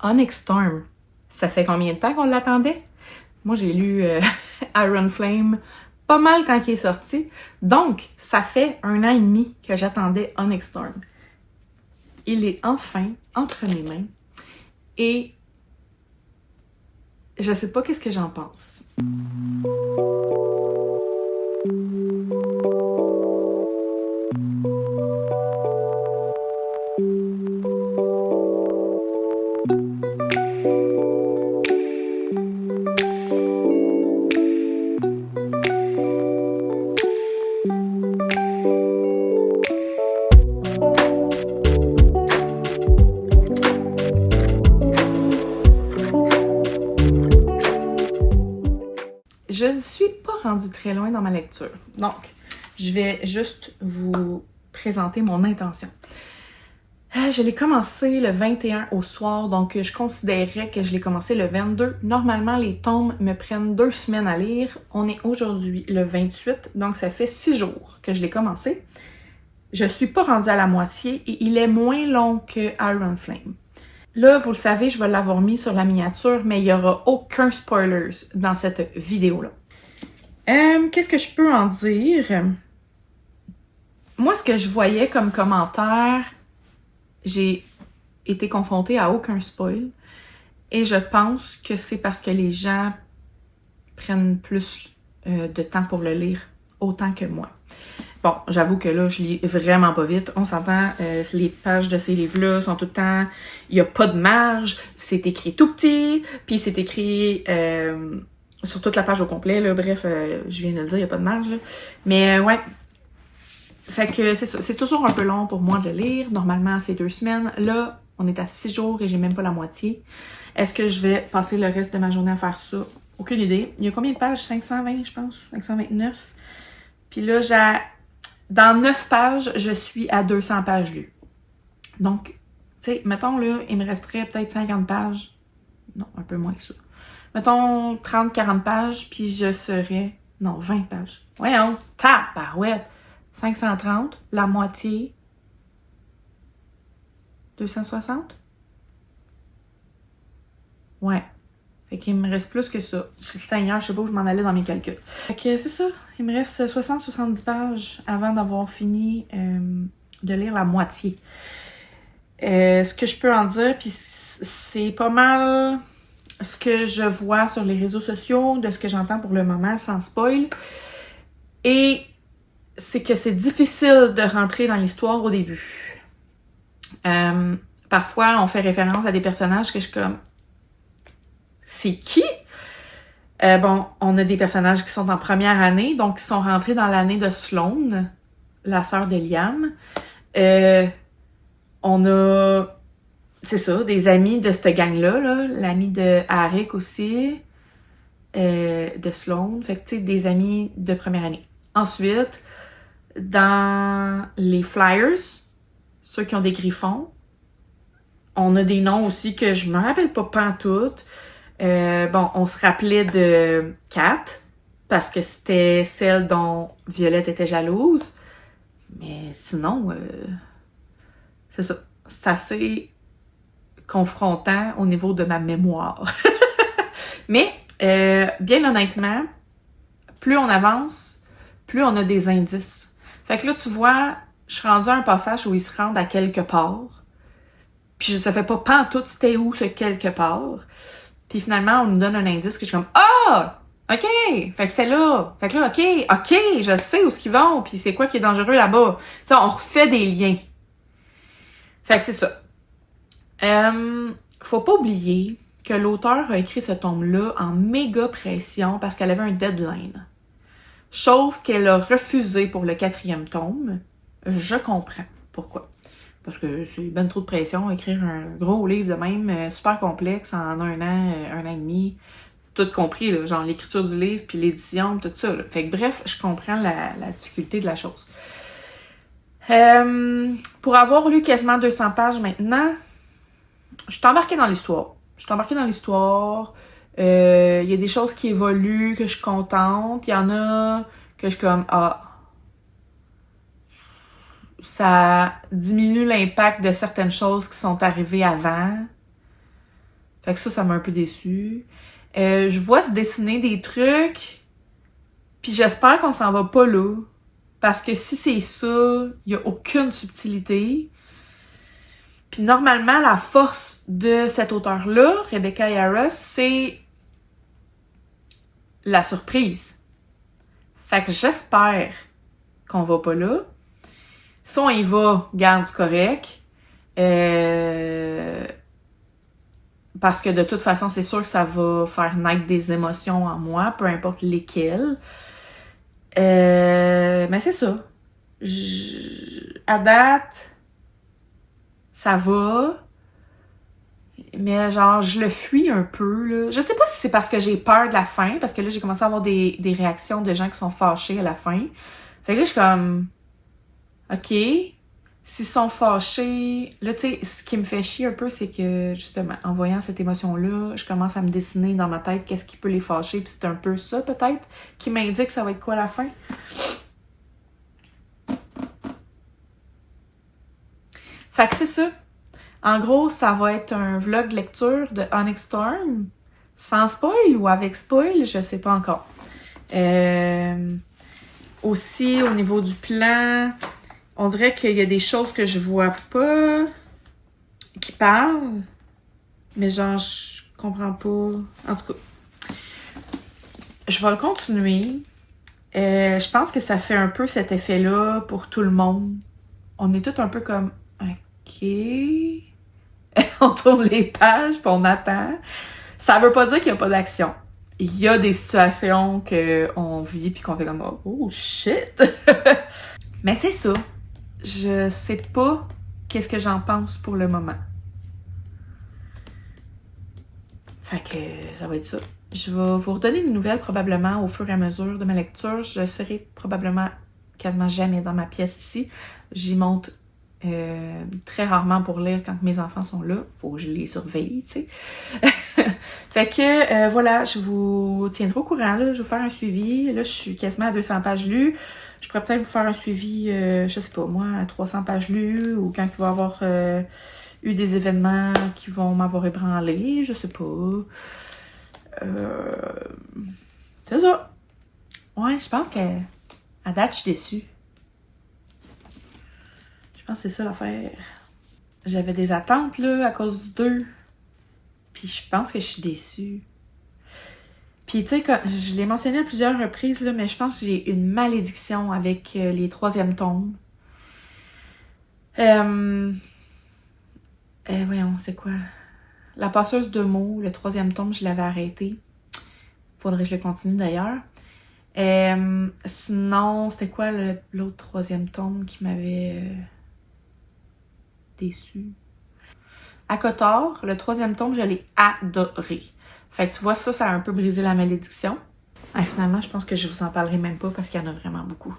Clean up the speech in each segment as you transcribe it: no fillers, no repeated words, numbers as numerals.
Onyx Storm. Ça fait combien de temps qu'on l'attendait? Moi, j'ai lu Iron Flame pas mal quand il est sorti. Donc, ça fait 1 an et demi que j'attendais Onyx Storm. Il est enfin entre mes mains. Et je sais pas qu'est-ce que j'en pense. Je ne suis pas rendue très loin dans ma lecture. Donc, je vais juste vous présenter mon intention. Je l'ai commencé le 21 au soir, donc je considérerais que je l'ai commencé le 22. Normalement, les tomes me prennent 2 semaines à lire. On est aujourd'hui le 28, donc ça fait 6 jours que je l'ai commencé. Je suis pas rendue à la moitié et il est moins long que Iron Flame. Là, vous le savez, je vais l'avoir mis sur la miniature, mais il n'y aura aucun spoilers dans cette vidéo-là. Qu'est-ce que je peux en dire? Moi, ce que je voyais comme commentaire, j'ai été confrontée à aucun spoil. Et je pense que c'est parce que les gens prennent plus de temps pour le lire, autant que moi. Bon, j'avoue que là, je lis vraiment pas vite. On s'entend, les pages de ces livres-là sont tout le temps... Il n'y a pas de marge, c'est écrit tout petit, puis c'est écrit sur toute la page au complet, là. Bref, je viens de le dire, il n'y a pas de marge, là. Mais ouais, fait que c'est ça. C'est toujours un peu long pour moi de lire. Normalement, c'est 2 semaines. Là, on est à 6 jours et j'ai même pas la moitié. Est-ce que je vais passer le reste de ma journée à faire ça? Aucune idée. Il y a combien de pages? 520, je pense. 529. Puis là, dans 9 pages, je suis à 200 pages lues. Donc, tu sais, mettons là, il me resterait peut-être 50 pages. Non, un peu moins que ça. Mettons 30-40 pages, puis je serais... Non, 20 pages. Voyons, tabarouette! 530, la moitié, 260? Ouais. Fait qu'il me reste plus que ça. Seigneur, je sais pas où je m'en allais dans mes calculs. Fait que c'est ça. Il me reste 60-70 pages avant d'avoir fini de lire la moitié. Ce que je peux en dire, puis c'est pas mal ce que je vois sur les réseaux sociaux, de ce que j'entends pour le moment, sans spoil. Et c'est que c'est difficile de rentrer dans l'histoire au début. Parfois, on fait référence à des personnages que je suis comme... C'est qui? Bon, on a des personnages qui sont en première année, donc qui sont rentrés dans l'année de Sloane, la sœur de Liam. On a, c'est ça, des amis de cette gang-là, là, l'ami de Arik aussi, de Sloane, fait que tu sais, des amis de première année. Ensuite, dans les Flyers, ceux qui ont des griffons, on a des noms aussi que je me rappelle pas pantoute. Bon, on se rappelait de Kat, parce que c'était celle dont Violette était jalouse. Mais sinon, c'est ça. C'est assez confrontant au niveau de ma mémoire. Mais, bien honnêtement, plus on avance, plus on a des indices. Fait que là, tu vois, je suis rendue à un passage où ils se rendent à quelque part. Puis je ne savais pas pantoute c'était où ce quelque part. Puis finalement, on nous donne un indice que je suis comme « Ah! OK! » Fait que c'est là. Fait que là, OK, je sais où est-ce qu'ils vont, puis c'est quoi qui est dangereux là-bas. Tu sais, on refait des liens. Fait que c'est ça. Faut pas oublier que l'auteur a écrit ce tome-là en méga pression parce qu'elle avait un deadline. Chose qu'elle a refusée pour le 4e tome. Je comprends pourquoi. Parce que c'est ben trop de pression, écrire un gros livre de même, super complexe, en 1 an, 1 an et demi, tout compris, là, genre l'écriture du livre, puis l'édition, tout ça. Là. Fait que bref, je comprends la difficulté de la chose. Pour avoir lu quasiment 200 pages maintenant, je suis embarquée dans l'histoire. Il y a des choses qui évoluent, que je suis contente. Il y en a que je suis comme, ça diminue l'impact de certaines choses qui sont arrivées avant. Fait que ça m'a un peu déçue. Je vois se dessiner des trucs, puis j'espère qu'on s'en va pas là. Parce que si c'est ça, il y a aucune subtilité. Puis normalement, la force de cet auteur-là, Rebecca Yarros, c'est la surprise. Fait que j'espère qu'on va pas là. Si on y va, garde du correct. Parce que de toute façon, c'est sûr que ça va faire naître des émotions en moi, peu importe lesquelles. Mais c'est ça. À date, ça va. Mais genre, je le fuis un peu, là. Je sais pas si c'est parce que j'ai peur de la fin, parce que là, j'ai commencé à avoir des réactions de gens qui sont fâchés à la fin. Fait que là, je suis comme... OK, s'ils sont fâchés... Là, tu sais, ce qui me fait chier un peu, c'est que, justement, en voyant cette émotion-là, je commence à me dessiner dans ma tête qu'est-ce qui peut les fâcher, puis c'est un peu ça, peut-être, qui m'indique ça va être quoi à la fin. Fait que c'est ça. En gros, ça va être un vlog lecture de Onyx Storm, sans spoil ou avec spoil, je sais pas encore. Aussi, au niveau du plan, on dirait qu'il y a des choses que je vois pas, qui parlent, mais genre, je comprends pas. En tout cas, je vais le continuer. Je pense que ça fait un peu cet effet-là pour tout le monde. On est tous un peu comme, OK... on tourne les pages, puis on attend. Ça veut pas dire qu'il y a pas d'action. Il y a des situations qu'on vit, puis qu'on fait comme « Oh, shit! » Mais c'est ça. Je sais pas qu'est-ce que j'en pense pour le moment. Fait que ça va être ça. Je vais vous redonner des nouvelles probablement au fur et à mesure de ma lecture. Je serai probablement quasiment jamais dans ma pièce ici. J'y monte très rarement pour lire quand mes enfants sont là. Faut que je les surveille, tu sais. Fait que, voilà, je vous tiendrai au courant, là. Je vais vous faire un suivi. Là, je suis quasiment à 200 pages lues. Je pourrais peut-être vous faire un suivi, je sais pas, moi, à 300 pages lues, ou quand il va y avoir eu des événements qui vont m'avoir ébranlé, je sais pas. C'est ça. Ouais, je pense qu'à date, je suis déçue. Je pense que c'est ça l'affaire. J'avais des attentes, là, à cause d'eux. Puis je pense que je suis déçue. Puis, tu sais, je l'ai mentionné à plusieurs reprises, là, mais je pense que j'ai une malédiction avec les troisièmes tomes. Voyons, c'est quoi? La passeuse de mots, le troisième tome, je l'avais arrêté. Faudrait que je le continue d'ailleurs. Sinon, c'était quoi l'autre troisième tome qui m'avait déçu? ACOTAR, le troisième tome, je l'ai adoré. Fait que tu vois, ça a un peu brisé la malédiction. Finalement, je pense que je vous en parlerai même pas parce qu'il y en a vraiment beaucoup.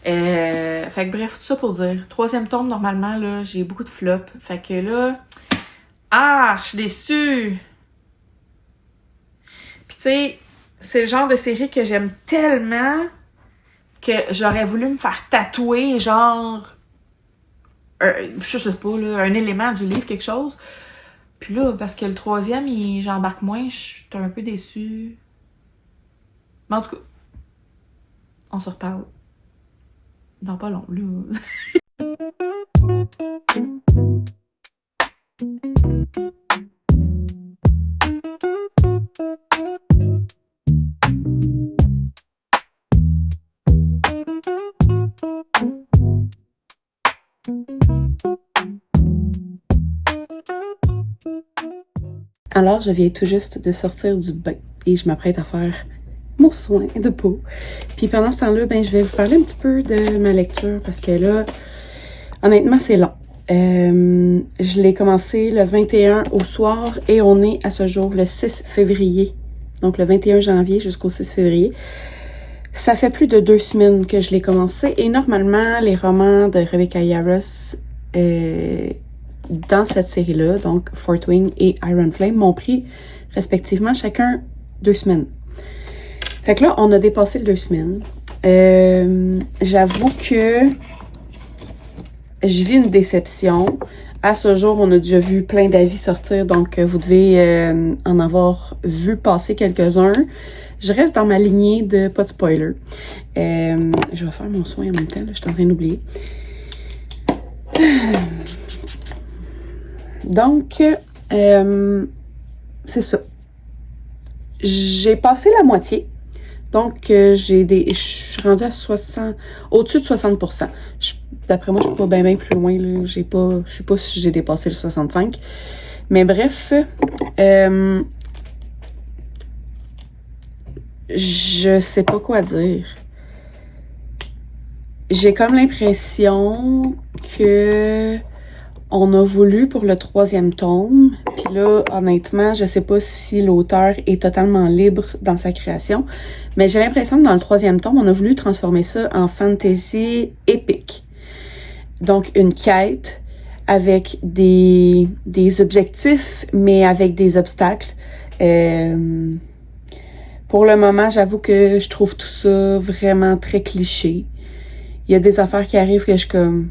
Fait que bref, tout ça pour dire. Troisième tome, normalement, là, j'ai beaucoup de flops. Fait que là... je suis déçue! Puis tu sais, c'est le genre de série que j'aime tellement que j'aurais voulu me faire tatouer, genre... je sais pas, là, un élément du livre, quelque chose. Puis là, parce que le troisième, j'embarque moins, je suis un peu déçue. Mais en tout cas, on se reparle dans pas long, là. Alors, je viens tout juste de sortir du bain et je m'apprête à faire mon soin de peau. Puis pendant ce temps-là, je vais vous parler un petit peu de ma lecture parce que là, honnêtement, c'est long. Je l'ai commencé le 21 au soir et on est à ce jour le 6 février. Donc le 21 janvier jusqu'au 6 février. Ça fait plus de 2 semaines que je l'ai commencé et normalement, les romans de Rebecca Yarros dans cette série-là, donc Fourth Wing et Iron Flame, m'ont pris respectivement chacun 2 semaines. Fait que là, on a dépassé le 2 semaines. J'avoue que je vis une déception À ce jour, on a déjà vu plein d'avis sortir, donc vous devez en avoir vu passer quelques-uns. Je reste dans ma lignée de pas de spoiler. Je vais faire mon soin en même temps, là, je suis en train d'oublier. Donc, c'est ça. J'ai passé la moitié. Donc, je suis rendue à au-dessus de 60%. D'après moi, je suis pas bien plus loin, là. Je sais pas si j'ai dépassé le 65. Mais bref, je sais pas quoi dire. J'ai comme l'impression que on a voulu pour le 3e tome, puis là, honnêtement, je sais pas si l'auteur est totalement libre dans sa création, mais j'ai l'impression que dans le 3e tome, on a voulu transformer ça en fantasy épique. Donc, une quête avec des objectifs, mais avec des obstacles. Pour le moment, j'avoue que je trouve tout ça vraiment très cliché. Il y a des affaires qui arrivent que je suis comme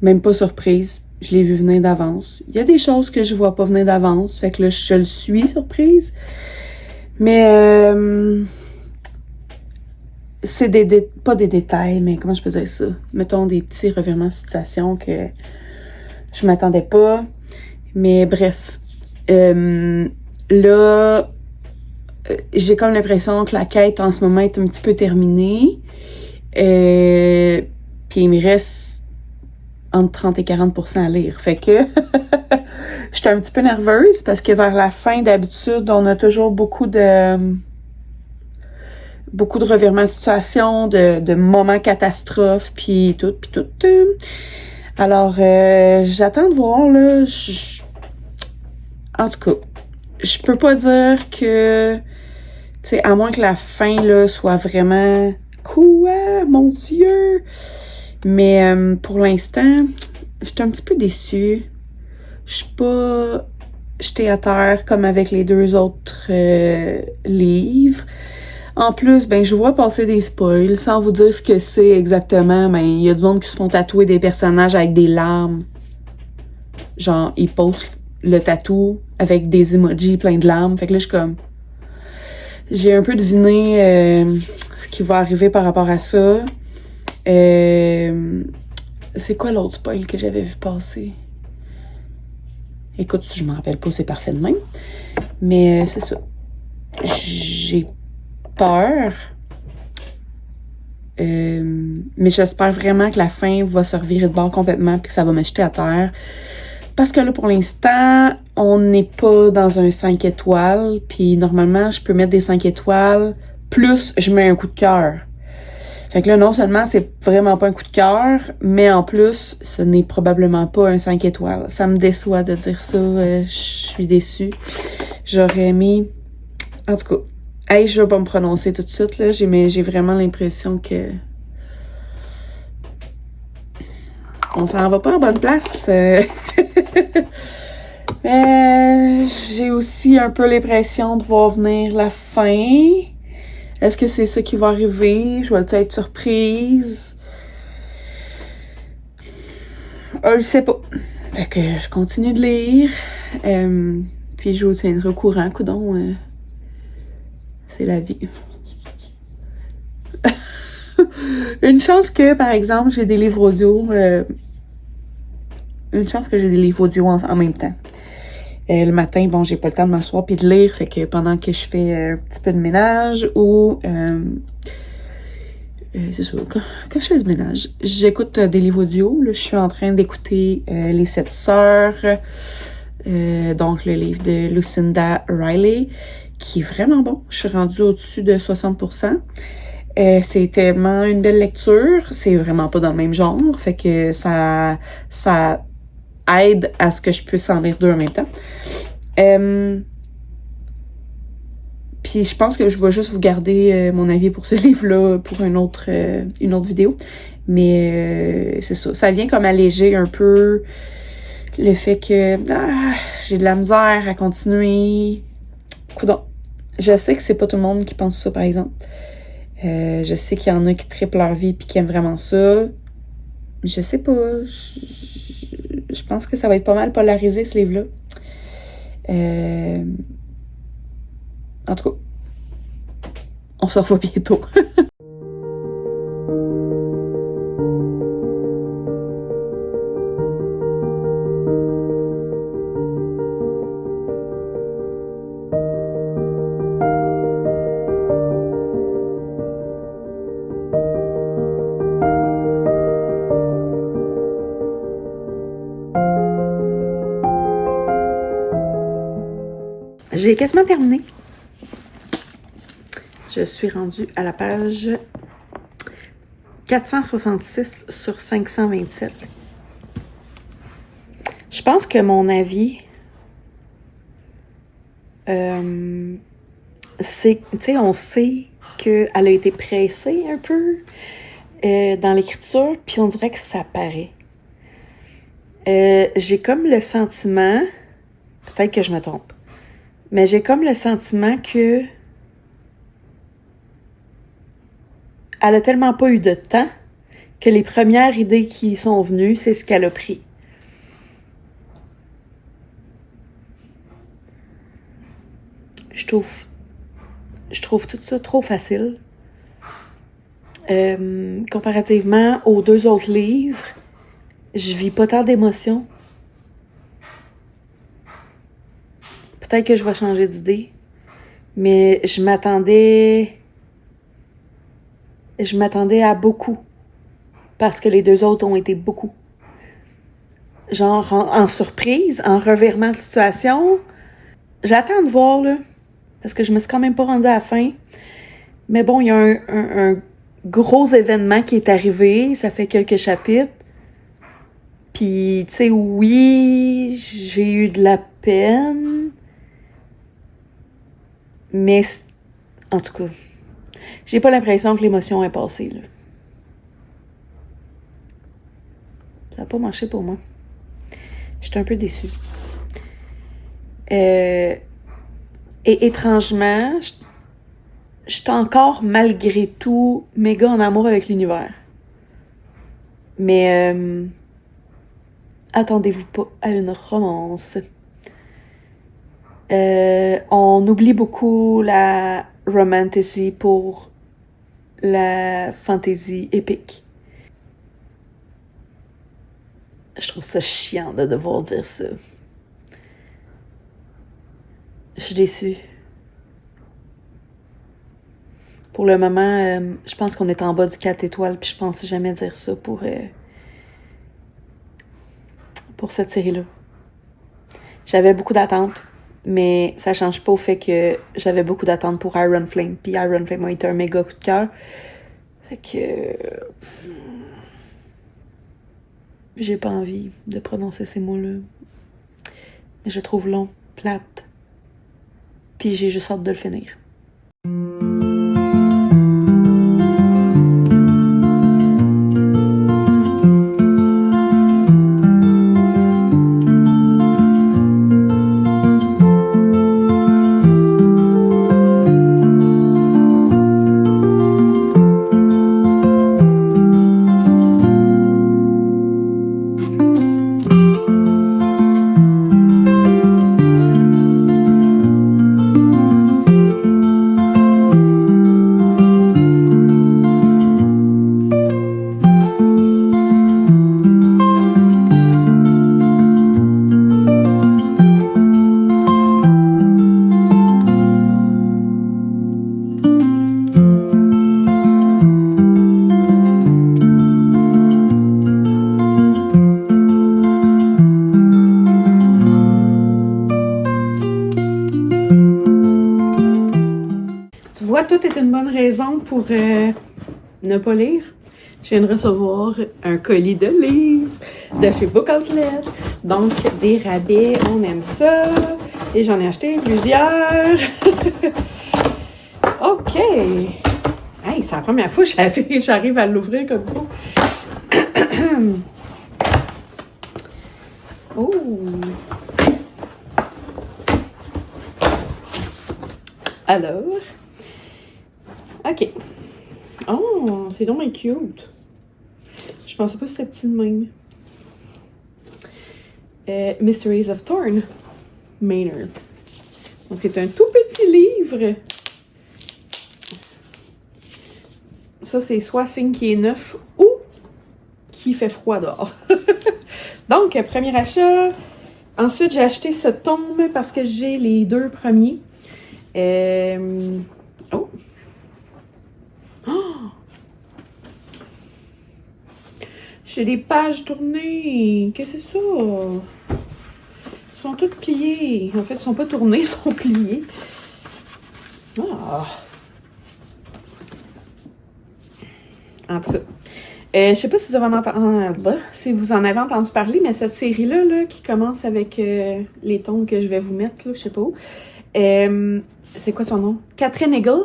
même pas surprise. Je l'ai vu venir d'avance. Il y a des choses que je vois pas venir d'avance. Fait que là, je le suis surprise. Mais c'est pas des détails, mais comment je peux dire ça? Mettons des petits revirements de situation que je m'attendais pas. Mais bref. Là, j'ai comme l'impression que la quête en ce moment est un petit peu terminée. Puis il me reste entre 30 et 40% à lire. Fait que j'étais un petit peu nerveuse parce que vers la fin, d'habitude, on a toujours beaucoup de revirements de situation, de moments catastrophes, puis tout. Alors, j'attends de voir, là. En tout cas, je peux pas dire que, tu sais, à moins que la fin, là, soit vraiment quoi, mon Dieu! Mais pour l'instant, j'étais un petit peu déçue. Je suis pas jetée à terre comme avec les 2 autres livres. En plus, ben je vois passer des spoils sans vous dire ce que c'est exactement. Ben il y a du monde qui se font tatouer des personnages avec des larmes. Genre, ils postent le tatou avec des emojis plein de larmes. Fait que là, je suis comme... J'ai un peu deviné ce qui va arriver par rapport à ça. C'est quoi l'autre spoil que j'avais vu passer? Écoute, si je m'en rappelle pas, c'est parfait de même. Mais c'est ça. J'ai peur. Mais j'espère vraiment que la fin va se revirer de bord complètement puis que ça va me jeter à terre. Parce que là, pour l'instant, on n'est pas dans un 5 étoiles. Puis normalement, je peux mettre des 5 étoiles. Plus, je mets un coup de cœur. Fait que là, non seulement c'est vraiment pas un coup de cœur, mais en plus, ce n'est probablement pas un 5 étoiles. Ça me déçoit de dire ça. Je suis déçue. J'aurais mis... En tout cas, hey, je vais pas me prononcer tout de suite, là. J'ai vraiment l'impression que... On s'en va pas en bonne place. Mais j'ai aussi un peu l'impression de voir venir la fin. Est-ce que c'est ça qui va arriver? Je vais être surprise. Je sais pas. Fait que je continue de lire. Puis je vous tiendrai au courant. Coudon, c'est la vie. Une chance que, par exemple, j'ai des livres audio. Une chance que j'ai des livres audio en même temps. Le matin, bon, j'ai pas le temps de m'asseoir puis de lire, fait que pendant que je fais un petit peu de ménage ou c'est ça, quand je fais du ménage, j'écoute des livres audio. Là, je suis en train d'écouter Les 7 sœurs, donc le livre de Lucinda Riley, qui est vraiment bon. Je suis rendue au-dessus de 60%. C'est tellement une belle lecture. C'est vraiment pas dans le même genre, fait que ça aide à ce que je puisse en lire 2 en même temps. Puis je pense que je vais juste vous garder mon avis pour ce livre-là pour une autre vidéo. Mais c'est ça. Ça vient comme alléger un peu le fait que j'ai de la misère à continuer. Coudonc. Je sais que c'est pas tout le monde qui pense ça, par exemple. Je sais qu'il y en a qui trippent leur vie puis qui aiment vraiment ça. Je sais pas. Je pense que ça va être pas mal polarisé, ce livre-là. En tout cas, on se revoit bientôt. J'ai quasiment terminé. Je suis rendue à la page 466 sur 527. Je pense que mon avis, c'est, tu sais, on sait qu'elle a été pressée un peu dans l'écriture, puis on dirait que ça paraît. J'ai comme le sentiment, peut-être que je me trompe, mais j'ai comme le sentiment que elle a tellement pas eu de temps que les premières idées qui sont venues, c'est ce qu'elle a pris. Je trouve tout ça trop facile. Comparativement aux 2 autres livres, je vis pas tant d'émotions. Peut-être que je vais changer d'idée, mais je m'attendais à beaucoup, parce que les 2 autres ont été beaucoup. Genre en surprise, en revirement de situation. J'attends de voir, là, parce que je me suis quand même pas rendue à la fin. Mais bon, il y a un gros événement qui est arrivé, ça fait quelques chapitres. Puis, tu sais, oui, j'ai eu de la peine. Mais, en tout cas, j'ai pas l'impression que l'émotion est passée, là. Ça a pas marché pour moi. J'étais un peu déçue. Et étrangement, j'étais encore, malgré tout, méga en amour avec l'univers. Mais, attendez-vous pas à une romance. On oublie beaucoup la romantasy pour la fantasy épique. Je trouve ça chiant de devoir dire ça. Je suis déçue. Pour le moment, je pense qu'on est en bas du 4 étoiles, puis je pensais jamais dire ça pour cette série-là. J'avais beaucoup d'attentes, mais ça change pas au fait que j'avais beaucoup d'attentes pour Iron Flame, puis Iron Flame a été un méga coup de cœur. Fait que j'ai pas envie de prononcer ces mots-là. Mais je trouve long, plate. Puis j'ai juste hâte de le finir. Tout est une bonne raison pour ne pas lire. Je viens de recevoir un colis de livres de chez Book Outlet. Donc, des rabais, on aime ça. Et j'en ai acheté plusieurs. OK. Hey, c'est la première fois que j'arrive à l'ouvrir comme ça. Oh. Alors... OK. Oh, c'est donc cute. Je pensais pas que c'était petit de même. Mysteries of Thorn Manor. Donc, c'est un tout petit livre. Ça, c'est soit signe qui est neuf ou qui fait froid dehors. Donc, premier achat. Ensuite, j'ai acheté ce tome parce que j'ai les 2 premiers. Oh! Oh! J'ai des pages tournées. Qu'est-ce que c'est ça? Ils sont toutes pliées. En fait, ils sont pas tournés, ils sont pliés. Ah! En tout cas. Je sais pas si vous en avez entendu parler, mais cette série-là, là, qui commence avec les tomes que je vais vous mettre, là, je sais pas où. C'est quoi son nom? Catherine Hegel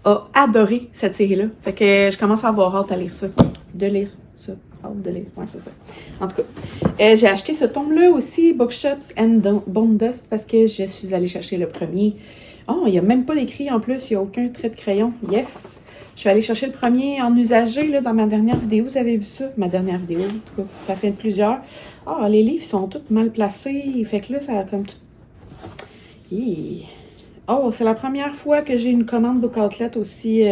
a adoré cette série-là. Fait que je commence à avoir hâte à lire ça. De lire ça. Hâte de lire. Ouais, c'est ça. En tout cas, j'ai acheté ce tome-là aussi, Bookshops and Bone Dust, parce que je suis allée chercher le premier. Oh, il n'y a même pas d'écrit en plus, il n'y a aucun trait de crayon. Yes! Je suis allée chercher le premier en usagé là, dans ma dernière vidéo. Vous avez vu ça? Ma dernière vidéo, en tout cas, ça fait plusieurs. Ah, les livres sont tous mal placés. Fait que là, ça a comme tout... Oh, c'est la première fois que j'ai une commande Book Outlet aussi.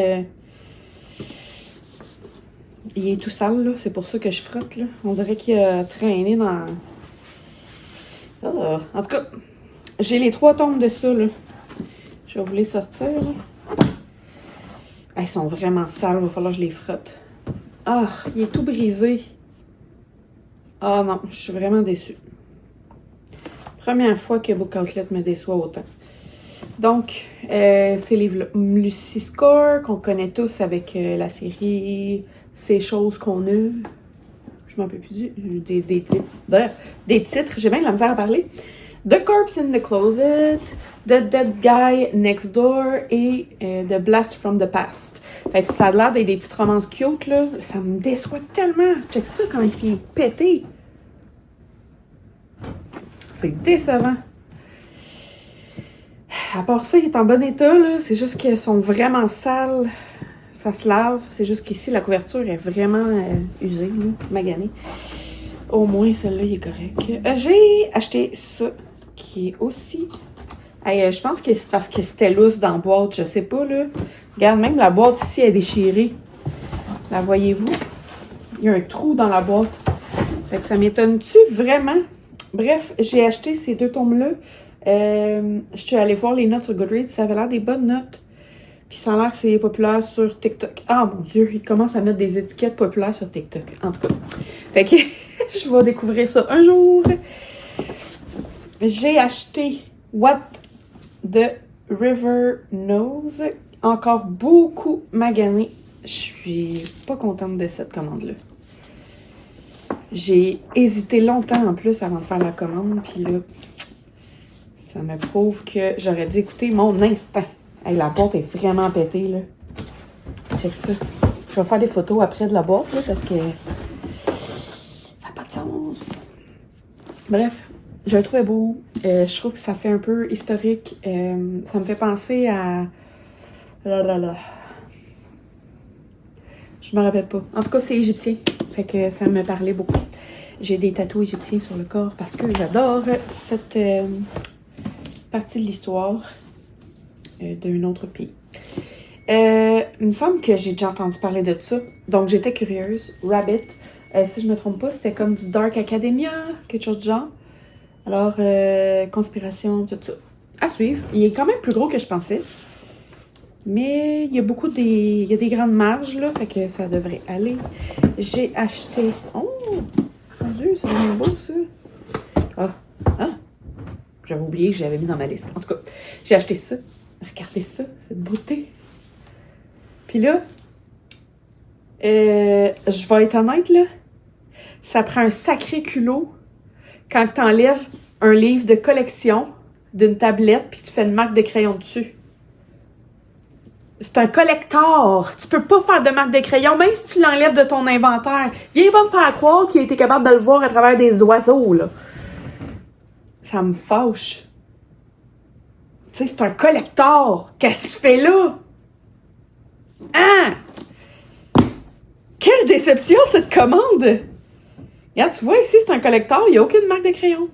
Il est tout sale, là. C'est pour ça que je frotte, là. On dirait qu'il a traîné dans... Oh. En tout cas, j'ai les 3 tomes de ça, là. Je vais vous les sortir, là. Ils sont vraiment sales, il va falloir que je les frotte. Ah, il est tout brisé. Ah non, je suis vraiment déçue. Première fois que Book Outlet me déçoit autant. Donc, ces livres-là. Lucy Score, qu'on connaît tous avec la série Ces choses qu'on a. Je m'en peux plus des titres. D'ailleurs, des titres, j'ai bien de la misère à parler. The Corpse in the Closet, The Dead Guy Next Door et The Blast from the Past. Fait que ça a l'air d'être des petites romances cute, là. Ça me déçoit tellement. Check ça quand il est pété. C'est décevant. À part ça, il est en bon état, là. C'est juste qu'ils sont vraiment sales. Ça se lave. C'est juste qu'ici, la couverture est vraiment usée, là, maganée. Au moins, celle-là, il est correct. J'ai acheté ça, qui est aussi... Hey, je pense que c'est parce que c'était lousse dans la boîte, je sais pas, là. Regarde, même la boîte ici est déchirée. La voyez-vous? Il y a un trou dans la boîte. Fait que ça m'étonne-tu vraiment? Bref, j'ai acheté ces 2 tomes-là. Je suis allée voir les notes sur Goodreads. Ça avait l'air des bonnes notes. Puis ça a l'air que c'est populaire sur TikTok. Ah mon Dieu, ils commencent à mettre des étiquettes populaires sur TikTok. En tout cas. Fait que je vais découvrir ça un jour. J'ai acheté What the River Knows. Encore beaucoup magané. Je suis pas contente de cette commande-là. J'ai hésité longtemps en plus avant de faire la commande. Puis là, ça me prouve que j'aurais dû écouter mon instinct. Hey, la boîte est vraiment pétée, là. Check ça. Je vais faire des photos après de la boîte, là, parce que ça n'a pas de sens. Bref, je le trouvais beau. Je trouve que ça fait un peu historique. Ça me fait penser à... Je me rappelle pas. En tout cas, c'est égyptien. Fait que ça me parlait beaucoup. J'ai des tatous égyptiens sur le corps parce que j'adore cette partie de l'histoire d'un autre pays. Il me semble que j'ai déjà entendu parler de ça. Donc, j'étais curieuse. Rabbit. Si je me trompe pas, c'était comme du Dark Academia, quelque chose de genre. Alors, conspiration, tout ça. À suivre. Il est quand même plus gros que je pensais. Mais il y a il y a des grandes marges, là, fait que ça devrait aller. J'ai acheté... Oh! Mon Dieu, c'est vraiment beau, ça! Ah! J'avais oublié que je l'avais mis dans ma liste. En tout cas, j'ai acheté ça. Regardez ça, cette beauté! Puis là, je vais être honnête, là, ça prend un sacré culot quand tu enlèves un livre de collection d'une tablette puis tu fais une marque de crayon dessus. C'est un collector. Tu peux pas faire de marque de crayon, même si tu l'enlèves de ton inventaire. Viens pas me faire croire qu'il a été capable de le voir à travers des oiseaux, là. Ça me fâche. Tu sais, c'est un collector. Qu'est-ce que tu fais là? Hein? Quelle déception, cette commande! Regarde, tu vois, ici, c'est un collector, il n'y a aucune marque de crayon.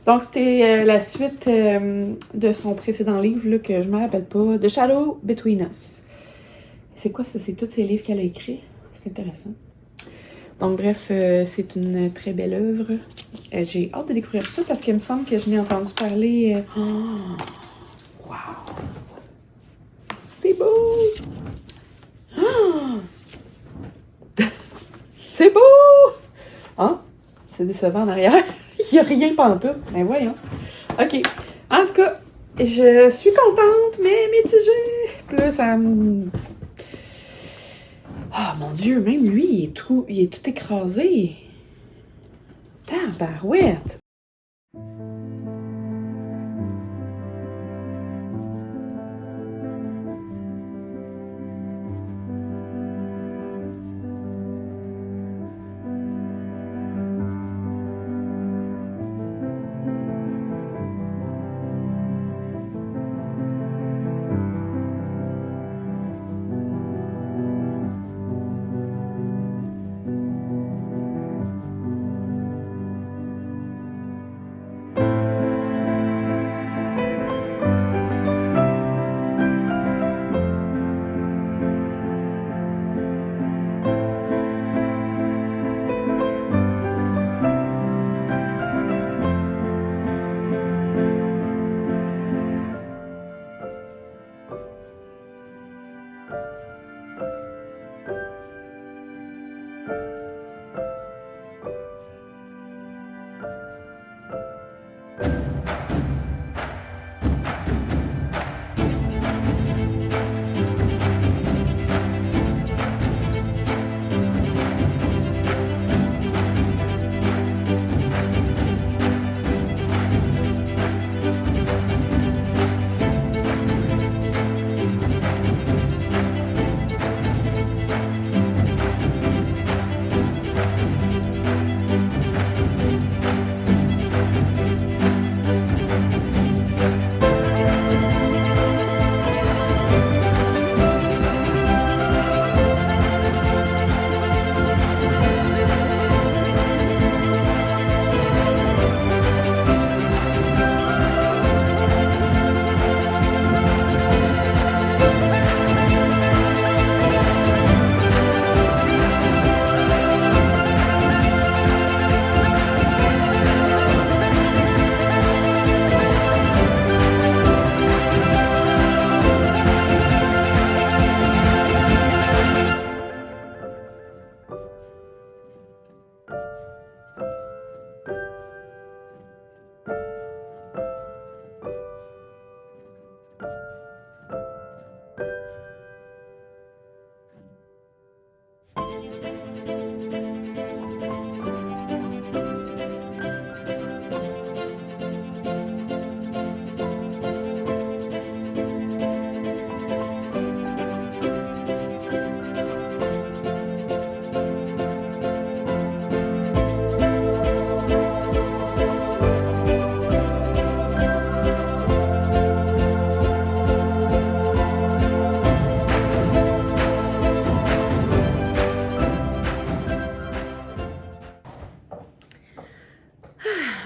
Donc, c'était la suite de son précédent livre, là, que je me rappelle pas, The Shadow Between Us. C'est quoi ça? C'est tous ces livres qu'elle a écrits. C'est intéressant. Donc, bref, c'est une très belle œuvre. J'ai hâte de découvrir ça parce qu'il me semble que je n'ai entendu parler. Oh! Wow! C'est beau! Oh! C'est beau! Ah! C'est décevant en arrière. Il n'y a rien pantoute. Mais voyons. OK. En tout cas, je suis contente, mais mitigée. Puis là, ça me... Ah, mon Dieu, même lui, il est tout écrasé. Tabarouette!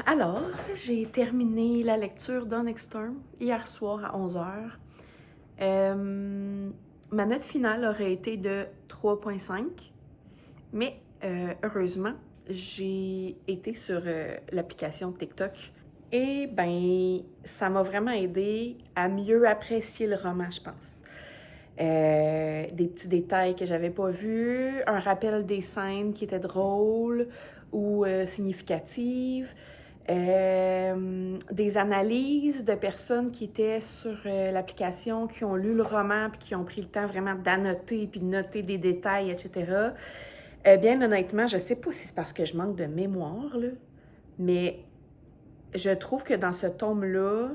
Alors, j'ai terminé la lecture d'Onyx Storm hier soir à 11h. Ma note finale aurait été de 3.5, mais heureusement, j'ai été sur l'application TikTok et ben ça m'a vraiment aidé à mieux apprécier le roman, je pense. Des petits détails que j'avais pas vus, un rappel des scènes qui étaient drôles ou significatives. Des analyses de personnes qui étaient sur l'application, qui ont lu le roman puis qui ont pris le temps vraiment d'annoter puis de noter des détails, etc. Bien honnêtement, je sais pas si c'est parce que je manque de mémoire, là, mais je trouve que dans ce tome-là,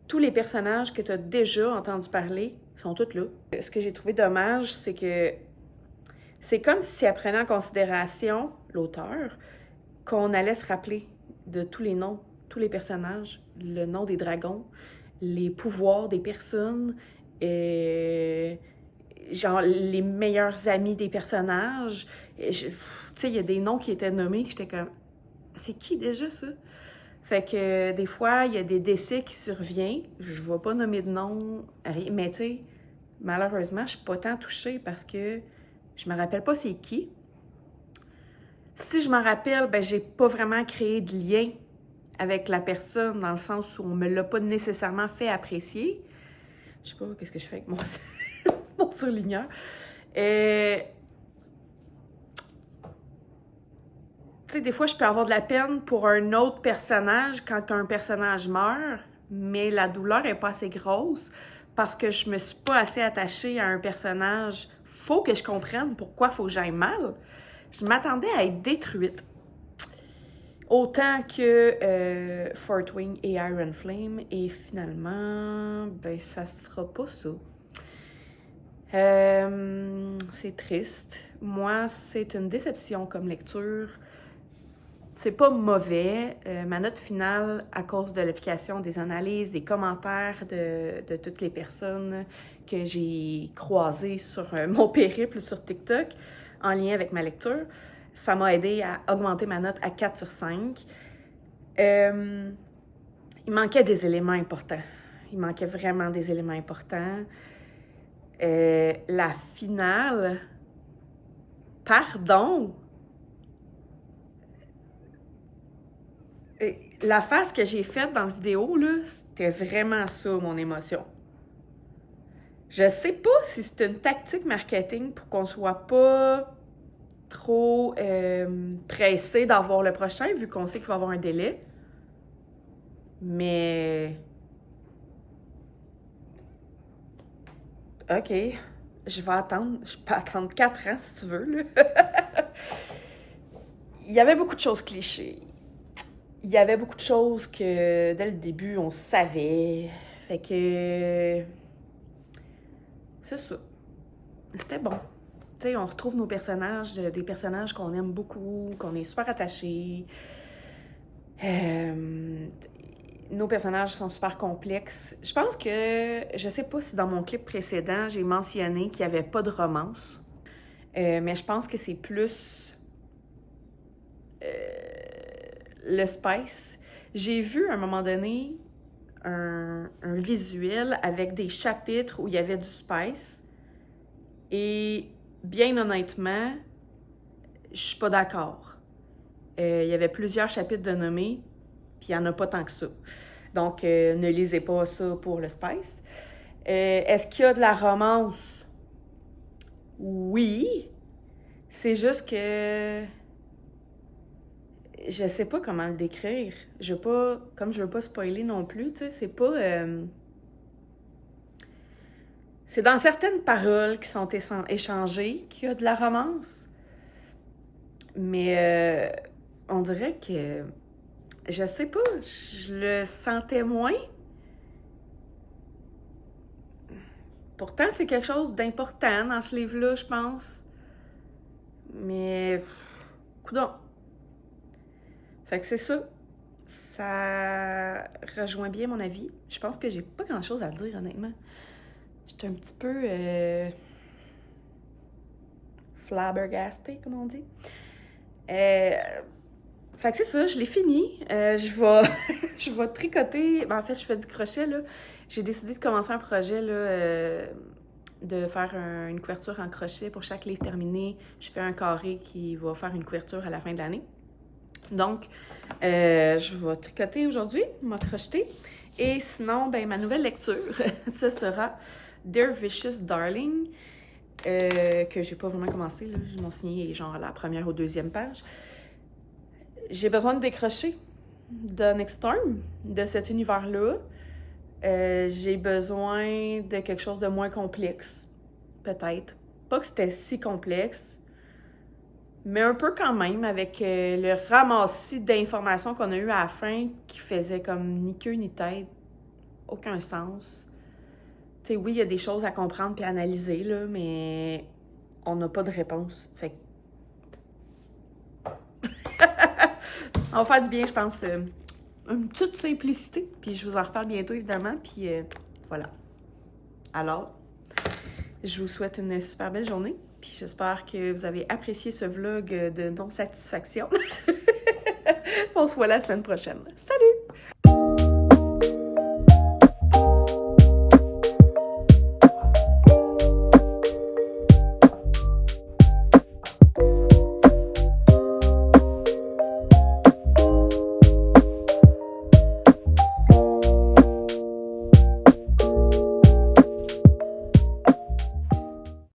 tous les personnages que tu as déjà entendu parler sont tous là. Ce que j'ai trouvé dommage, c'est que c'est comme si elle prenait en considération, l'auteur, qu'on allait se rappeler de tous les noms, tous les personnages, le nom des dragons, les pouvoirs des personnes, genre les meilleurs amis des personnages. Tu sais, il y a des noms qui étaient nommés que j'étais comme c'est qui déjà ça? Fait que des fois, il y a des décès qui surviennent. Je ne vais pas nommer de nom, mais tu sais, malheureusement, je suis pas tant touchée parce que je me rappelle pas c'est qui. Si je m'en rappelle, ben j'ai pas vraiment créé de lien avec la personne dans le sens où on me l'a pas nécessairement fait apprécier. Je sais pas qu'est-ce que je fais avec mon, mon surligneur. Tu sais, des fois, je peux avoir de la peine pour un autre personnage quand un personnage meurt, mais la douleur est pas assez grosse parce que je me suis pas assez attachée à un personnage. Faut que je comprenne pourquoi faut que j'aille mal. Je m'attendais à être détruite. Autant que Fort Wing et Iron Flame, et finalement, ben ça sera pas ça. C'est triste. Moi, c'est une déception comme lecture. C'est pas mauvais. Ma note finale, à cause de l'application des analyses, des commentaires de toutes les personnes que j'ai croisées sur mon périple sur TikTok, en lien avec ma lecture, ça m'a aidé à augmenter ma note à 4 sur 5. Il manquait des éléments importants. Il manquait vraiment des éléments importants. La finale, pardon! La face que j'ai faite dans la vidéo, là, c'était vraiment ça, mon émotion. Je sais pas si c'est une tactique marketing pour qu'on soit pas trop pressé d'avoir le prochain, vu qu'on sait qu'il va y avoir un délai. Mais... OK, je vais attendre. Je peux attendre 4 ans, si tu veux, là. Il y avait beaucoup de choses clichés. Il y avait beaucoup de choses que, dès le début, on savait. Fait que... C'est ça. C'était bon. Tu sais, on retrouve nos personnages, des personnages qu'on aime beaucoup, qu'on est super attachés. Nos personnages sont super complexes. Je pense que, je sais pas si dans mon clip précédent, j'ai mentionné qu'il n'y avait pas de romance. Mais je pense que c'est plus le spice. J'ai vu à un moment donné un visuel avec des chapitres où il y avait du spice. Et bien honnêtement, je suis pas d'accord. Il y avait plusieurs chapitres de nommés, puis il n'y en a pas tant que ça. Donc, ne lisez pas ça pour le spice. Est-ce qu'il y a de la romance? Oui. C'est juste que... Je sais pas comment le décrire. Je veux pas... Comme je veux pas spoiler non plus, tu sais, c'est pas... C'est dans certaines paroles qui sont échangées qu'il y a de la romance. Mais on dirait que... Je sais pas, je le sentais moins. Pourtant, c'est quelque chose d'important dans ce livre-là, je pense. Mais... Coudonc. Fait que c'est ça. Ça rejoint bien mon avis. Je pense que j'ai pas grand-chose à dire, honnêtement. J'étais un petit peu... flabbergastée, comme on dit. Fait que c'est ça, je l'ai fini. Je vais tricoter. Ben, en fait, je fais du crochet, là. J'ai décidé de commencer un projet, là, de faire une couverture en crochet pour chaque livre terminé. Je fais un carré qui va faire une couverture à la fin de l'année. Donc, je vais tricoter aujourd'hui, m'a crocheté. Et sinon, ben, ma nouvelle lecture, ce sera Dear Vicious Darling, que j'ai pas vraiment commencé, là. Je m'en signé genre à la première ou deuxième page. J'ai besoin de décrocher de Next Storm, de cet univers-là. J'ai besoin de quelque chose de moins complexe, peut-être. Pas que c'était si complexe, mais un peu quand même, avec le ramassis d'informations qu'on a eu à la fin qui faisait comme ni queue ni tête, aucun sens. Tu sais, oui, il y a des choses à comprendre puis à analyser, là, mais on n'a pas de réponse. Fait que... On va faire du bien, je pense. Une petite simplicité. Puis je vous en reparle bientôt, évidemment. Puis voilà. Alors, je vous souhaite une super belle journée. Puis j'espère que vous avez apprécié ce vlog de non-satisfaction. On se voit la semaine prochaine. Salut!